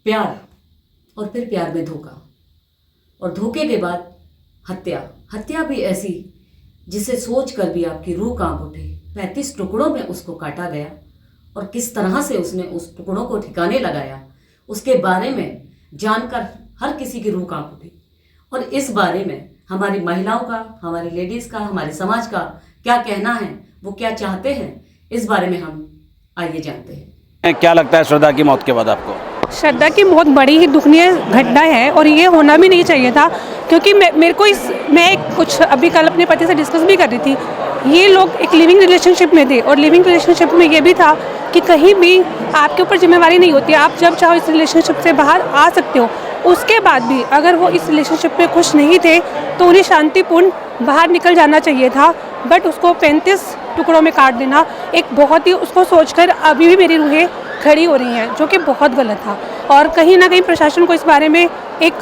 प्यार और फिर प्यार में धोखा और धोखे के बाद हत्या। हत्या भी ऐसी जिसे सोच कर भी आपकी रूह कांप उठे। 35 टुकड़ों में उसको काटा गया और किस तरह से उसने उस टुकड़ों को ठिकाने लगाया उसके बारे में जानकर हर किसी की रूह कांप उठी। और इस बारे में हमारी महिलाओं का, हमारी लेडीज़ का, हमारे समाज का क्या कहना है, वो क्या चाहते हैं, इस बारे में हम आइए जानते हैं। क्या लगता है श्रद्धा की मौत के बाद आपको? श्रद्धा की बहुत बड़ी ही दुखनीय घटना है और ये होना भी नहीं चाहिए था, क्योंकि मैं कुछ अभी कल अपने पति से डिस्कस भी कर रही थी। ये लोग एक लिविंग रिलेशनशिप में थे और लिविंग रिलेशनशिप में ये भी था कि कहीं भी आपके ऊपर जिम्मेवारी नहीं होती, आप जब चाहो इस रिलेशनशिप से बाहर आ सकते हो। उसके बाद भी अगर वो इस रिलेशनशिप में खुश नहीं थे तो उन्हें शांतिपूर्ण बाहर निकल जाना चाहिए था, बट उसको 35 टुकड़ों में काट देना एक बहुत ही, उसको सोचकर अभी भी मेरी रूहें खड़ी हो रही हैं, जो कि बहुत गलत था। और कहीं ना कहीं प्रशासन को इस बारे में एक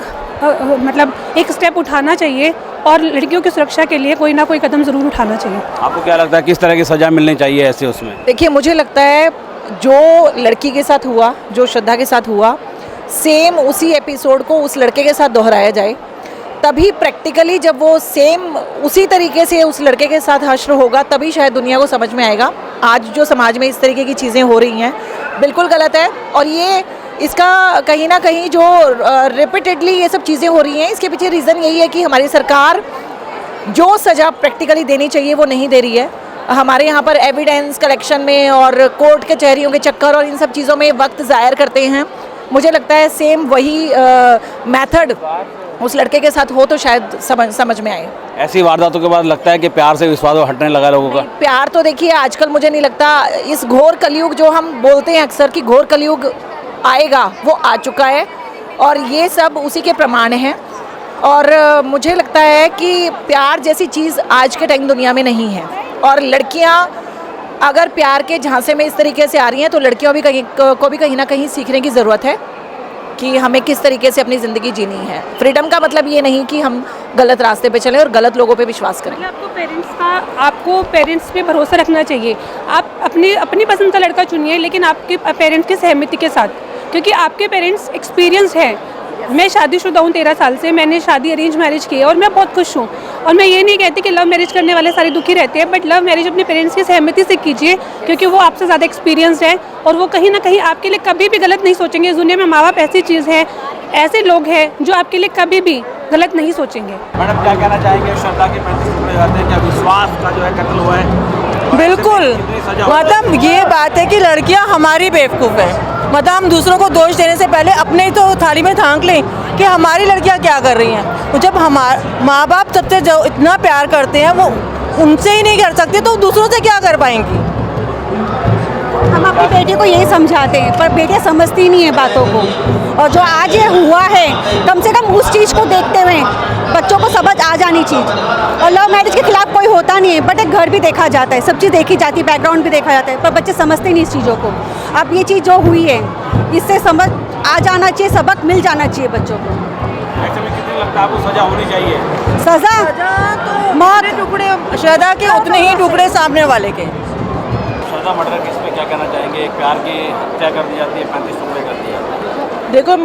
स्टेप उठाना चाहिए और लड़कियों की सुरक्षा के लिए कोई ना कोई कदम ज़रूर उठाना चाहिए। आपको क्या लगता है किस तरह की सज़ा मिलनी चाहिए ऐसे उसमें? देखिए, मुझे लगता है जो लड़की के साथ हुआ, जो श्रद्धा के साथ हुआ, सेम उसी एपिसोड को उस लड़के के साथ दोहराया जाए, तभी प्रैक्टिकली जब वो सेम उसी तरीके से उस लड़के के साथ हश्र होगा तभी शायद दुनिया को समझ में आएगा। आज जो समाज में इस तरीके की चीज़ें हो रही हैं बिल्कुल गलत है और ये इसका कहीं ना कहीं जो रिपीटेडली ये सब चीज़ें हो रही हैं, इसके पीछे रीज़न यही है कि हमारी सरकार जो सज़ा प्रैक्टिकली देनी चाहिए वो नहीं दे रही है। हमारे यहाँ पर एविडेंस कलेक्शन में और कोर्ट कचहरियों के चक्कर और इन सब चीज़ों में वक्त ज़ायर करते हैं। मुझे लगता है सेम वही मेथड उस लड़के के साथ हो तो शायद समझ में आए। ऐसी वारदातों के बाद लगता है कि प्यार से विश्वास हटने लगा लोगों का। प्यार तो देखिए आजकल मुझे नहीं लगता, इस घोर कलयुग जो हम बोलते हैं अक्सर कि घोर कलयुग आएगा, वो आ चुका है और ये सब उसी के प्रमाण हैं। और मुझे लगता है कि प्यार जैसी चीज़ आज के टाइम दुनिया में नहीं है और लड़कियां अगर प्यार के झांसे में इस तरीके से आ रही हैं तो लड़कियों को भी कहीं ना कहीं सीखने की ज़रूरत है कि हमें किस तरीके से अपनी ज़िंदगी जीनी है। फ्रीडम का मतलब ये नहीं कि हम गलत रास्ते पे चलें और गलत लोगों पे विश्वास करें। आपको पेरेंट्स पे भरोसा रखना चाहिए। आप अपनी पसंद का लड़का चुनिए, लेकिन आपके पेरेंट्स की सहमति के साथ, क्योंकि आपके पेरेंट्स एक्सपीरियंस है। मैं शादीशुदा हूँ 13 साल से, मैंने शादी अरेंज मैरिज की है और मैं बहुत खुश हूँ। और मैं ये नहीं कहती कि लव मैरिज करने वाले सारे दुखी रहते हैं, बट लव मैरिज अपने पेरेंट्स की सहमति से कीजिए, क्योंकि वो आपसे ज़्यादा एक्सपीरियंस है और वो कहीं ना कहीं आपके लिए कभी भी गलत नहीं सोचेंगे। इस दुनिया में माँ बाप ऐसी चीज़ है, ऐसे लोग हैं जो आपके लिए कभी भी गलत नहीं सोचेंगे। मैडम क्या कहना चाहेंगे? श्रद्धा के 35 टुकड़े जाते हैं, क्या विश्वास का जो है कत्ल हुआ है? बिल्कुल, मतलब ये बात है कि लड़कियां हमारी बेवकूफ़ है। मतलब हम दूसरों को दोष देने से पहले अपने ही तो थाली में थांक लें कि हमारी लड़कियां क्या कर रही हैं। जब हमारे माँ बाप सबसे जो इतना प्यार करते हैं वो उनसे ही नहीं कर सकते तो दूसरों से क्या कर पाएंगी। हम अपनी बेटी को यही समझाते हैं पर बेटियां समझती नहीं है बातों को। और जो आज ये हुआ है, कम से कम उस चीज़ को देखते हुए बच्चों को समझ आ जानी चीज़। और लव मैरिज के खिलाफ कोई होता नहीं है, बट एक घर भी देखा जाता है, सब चीज़ देखी जाती है, बैकग्राउंड भी देखा जाता है, पर बच्चे समझते नहीं इस चीज़ों को। अब ये चीज़ जो हुई है इससे समझ आ जाना चाहिए, सबक मिल जाना चाहिए बच्चों को। ऐसे में कितनी लगता है आपको सजा होनी चाहिए? सजा तो मौत टुकड़े श्रद्धा के उतने ही टुकड़े सामने वाले के। श्रद्धा मर्डर केस में क्या कहना चाहेंगे? एक प्यार की हत्या कर दी जाती है, 35 टुकड़े कर दिए जाते हैं। देखो,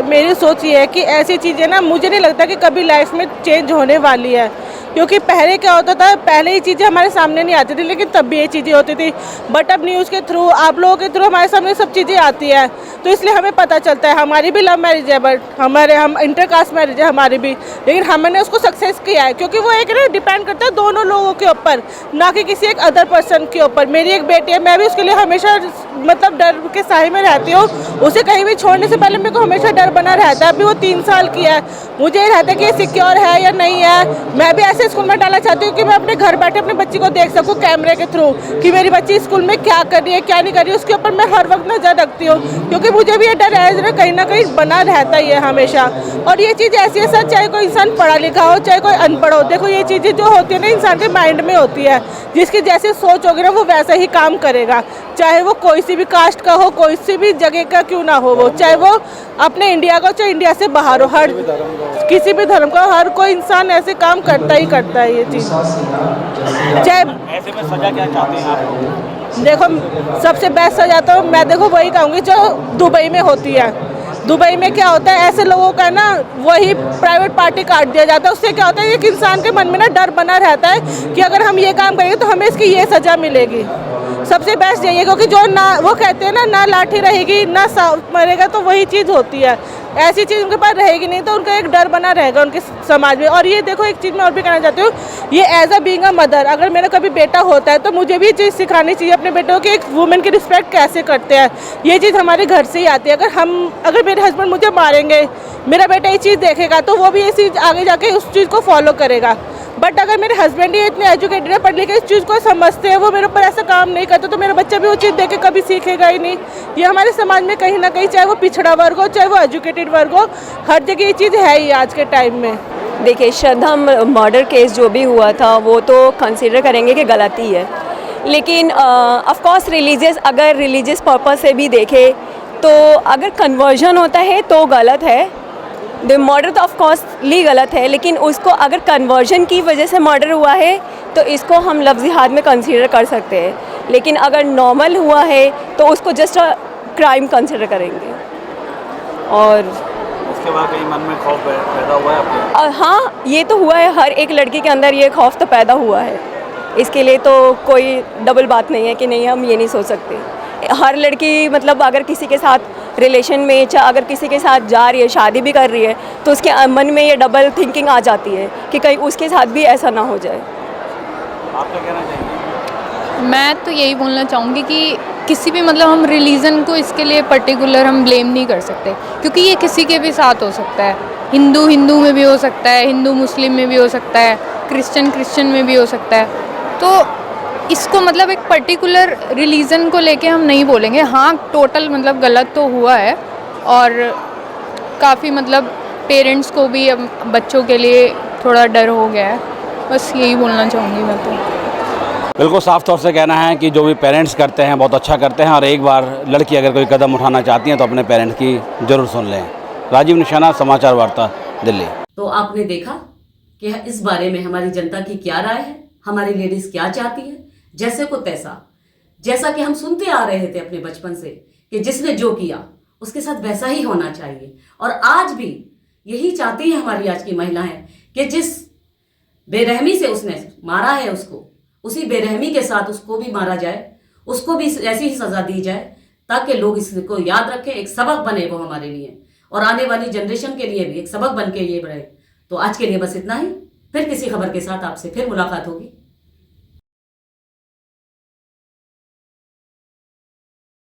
मेरी सोच ये है कि ऐसी चीज़ें ना मुझे नहीं लगता कि कभी लाइफ में चेंज होने वाली है, क्योंकि पहले क्या होता था, पहले ही चीज़ें हमारे सामने नहीं आती थी, लेकिन तब भी ये चीज़ें होती थी। बट अब न्यूज़ के थ्रू, आप लोगों के थ्रू हमारे सामने सब चीज़ें आती है, तो इसलिए हमें पता चलता है। हमारी भी लव मैरिज है, बट हम इंटरकास्ट मैरिज है हमारी भी, लेकिन हमने उसको सक्सेस किया है, क्योंकि वो एक ना डिपेंड करता है दोनों लोगों के ऊपर, ना कि किसी एक अदर पर्सन के ऊपर। मेरी एक बेटी है, मैं भी उसके लिए हमेशा मतलब डर के साए में रहती हूँ। उसे कहीं भी छोड़ने से पहले मेरे को हमेशा डर बना रहता है। अभी वो 3 साल की है, मुझे ये रहता है कि ये सिक्योर है या नहीं है। मैं भी ऐसे स्कूल में डालना चाहती हूँ कि मैं अपने घर बैठे अपने बच्ची को देख सकूँ कैमरे के थ्रू कि मेरी बच्ची स्कूल में क्या कर रही है, क्या नहीं कर रही है, उसके ऊपर मैं हर वक्त नज़र रखती हूँ, क्योंकि मुझे भी ये डर है कहीं ना कहीं बना रहता ही है हमेशा। और ये चीज़ ऐसी है सर, चाहे कोई इंसान पढ़ा लिखा हो चाहे कोई अनपढ़ हो, देखो ये चीज़ें जो होती है ना इंसान के माइंड में होती है, जिसकी जैसे सोच होगी ना वो वैसा ही काम करेगा, चाहे वो कोई सी भी कास्ट का हो, कोई सी भी जगह का क्यों ना हो, वो चाहे वो अपने इंडिया का हो चाहे इंडिया से बाहर हो, हर किसी भी धर्म का हर कोई इंसान ऐसे काम करता ही करता है। ये चीज़ चाहे ऐसे में सजा क्या चाहते हैं आप? देखो, सबसे बेस्ट सजा तो मैं देखो वही कहूँगी जो दुबई में होती है। दुबई में क्या होता है, ऐसे लोगों का ना वही प्राइवेट पार्टी काट दिया जाता है। उससे क्या होता है, एक इंसान के मन में ना डर बना रहता है कि अगर हम ये काम करेंगे तो हमें इसकी ये सज़ा मिलेगी। सबसे बेस्ट यही है, क्योंकि जो ना वो कहते हैं ना लाठी रहेगी ना मरेगा, तो वही चीज़ होती है। ऐसी चीज़ उनके पास रहेगी नहीं, तो उनका एक डर बना रहेगा उनके समाज में। और ये देखो, एक चीज़ मैं और भी कहना चाहती हूँ, ये as a being a mother, अगर मेरा कभी बेटा होता है तो मुझे भी ये चीज़ सिखानी चाहिए अपने बेटों को, एक वुमेन की रिस्पेक्ट कैसे करते हैं। ये चीज़ हमारे घर से ही आती है। अगर मेरे हस्बैंड मुझे मारेंगे, मेरा बेटा ये चीज़ देखेगा तो वो भी ये चीज़ आगे जाके उस चीज़ को फॉलो करेगा। बट अगर मेरे हस्बैंड ही इतने एजुकेटेड है, पढ़ लिखे, इस चीज़ को समझते हैं, वो मेरे ऊपर ऐसा काम नहीं करते, तो मेरा बच्चा भी वो चीज़ देख के कभी सीखेगा ही नहीं। ये हमारे समाज में कहीं ना कहीं, चाहे वो पिछड़ा वर्ग हो चाहे वो एजुकेटेड वर्ग हो, हर जगह ये चीज़ है ही आज के टाइम में। देखिए, श्रद्धा मर्डर केस जो भी हुआ था वो तो कंसीडर करेंगे कि गलती है, लेकिन ऑफ कोर्स अगर रिलीजियस पर्पस से भी देखे तो अगर कन्वर्जन होता है तो गलत है। द मर्डर तो ऑफ कोर्सली गलत है, लेकिन उसको अगर कन्वर्जन की वजह से मर्डर हुआ है तो इसको हम लफ्ज़ी हाथ में कंसीडर कर सकते हैं, लेकिन अगर नॉर्मल हुआ है तो उसको जस्ट क्राइम कंसीडर करेंगे। और इसके बाद कहीं मन में खौफ पैदा हुआ है आपके? हाँ, ये तो हुआ है, हर एक लड़की के अंदर ये खौफ तो पैदा हुआ है। इसके लिए तो कोई डबल बात नहीं है कि नहीं, हम ये नहीं सोच सकते। हर लड़की मतलब अगर किसी के साथ रिलेशन में, चाहे अगर किसी के साथ जा रही है, शादी भी कर रही है, तो उसके मन में ये डबल थिंकिंग आ जाती है कि कहीं उसके साथ भी ऐसा ना हो जाए। आप क्या कहना चाहेंगे? मैं तो यही बोलना चाहूँगी कि किसी भी मतलब हम रिलीजन को इसके लिए पर्टिकुलर हम ब्लेम नहीं कर सकते, क्योंकि ये किसी के भी साथ हो सकता है। हिंदू में भी हो सकता है, हिंदू मुस्लिम में भी हो सकता है, क्रिश्चियन में भी हो सकता है। तो इसको मतलब एक पर्टिकुलर रिलीजन को लेके हम नहीं बोलेंगे। हाँ, टोटल मतलब गलत तो हुआ है, और काफ़ी मतलब पेरेंट्स को भी अब बच्चों के लिए थोड़ा डर हो गया है। बस यही बोलना चाहूँगी मैं तो। बिल्कुल साफ तौर से कहना है कि जो भी पेरेंट्स करते हैं बहुत अच्छा करते हैं, और एक बार लड़की अगर कोई कदम उठाना चाहती हैं तो अपने पेरेंट्स की ज़रूर सुन लें। राजीव निशाना, समाचार वार्ता, दिल्ली। तो आपने देखा कि इस बारे में हमारी जनता की क्या राय है, हमारी लेडीज़ क्या चाहती है। जैसे को तैसा, जैसा कि हम सुनते आ रहे थे अपने बचपन से कि जिसने जो किया उसके साथ वैसा ही होना चाहिए, और आज भी यही चाहती है हमारी आज की महिलाएं कि जिस बेरहमी से उसने मारा है उसको, उसी बेरहमी के साथ उसको भी मारा जाए, उसको भी ऐसी ही सज़ा दी जाए, ताकि लोग इसको याद रखें, एक सबक बने वो हमारे लिए और आने वाली जनरेशन के लिए भी एक सबक बन के ये रहे। तो आज के लिए बस इतना ही। फिर किसी खबर के साथ आपसे फिर मुलाकात होगी।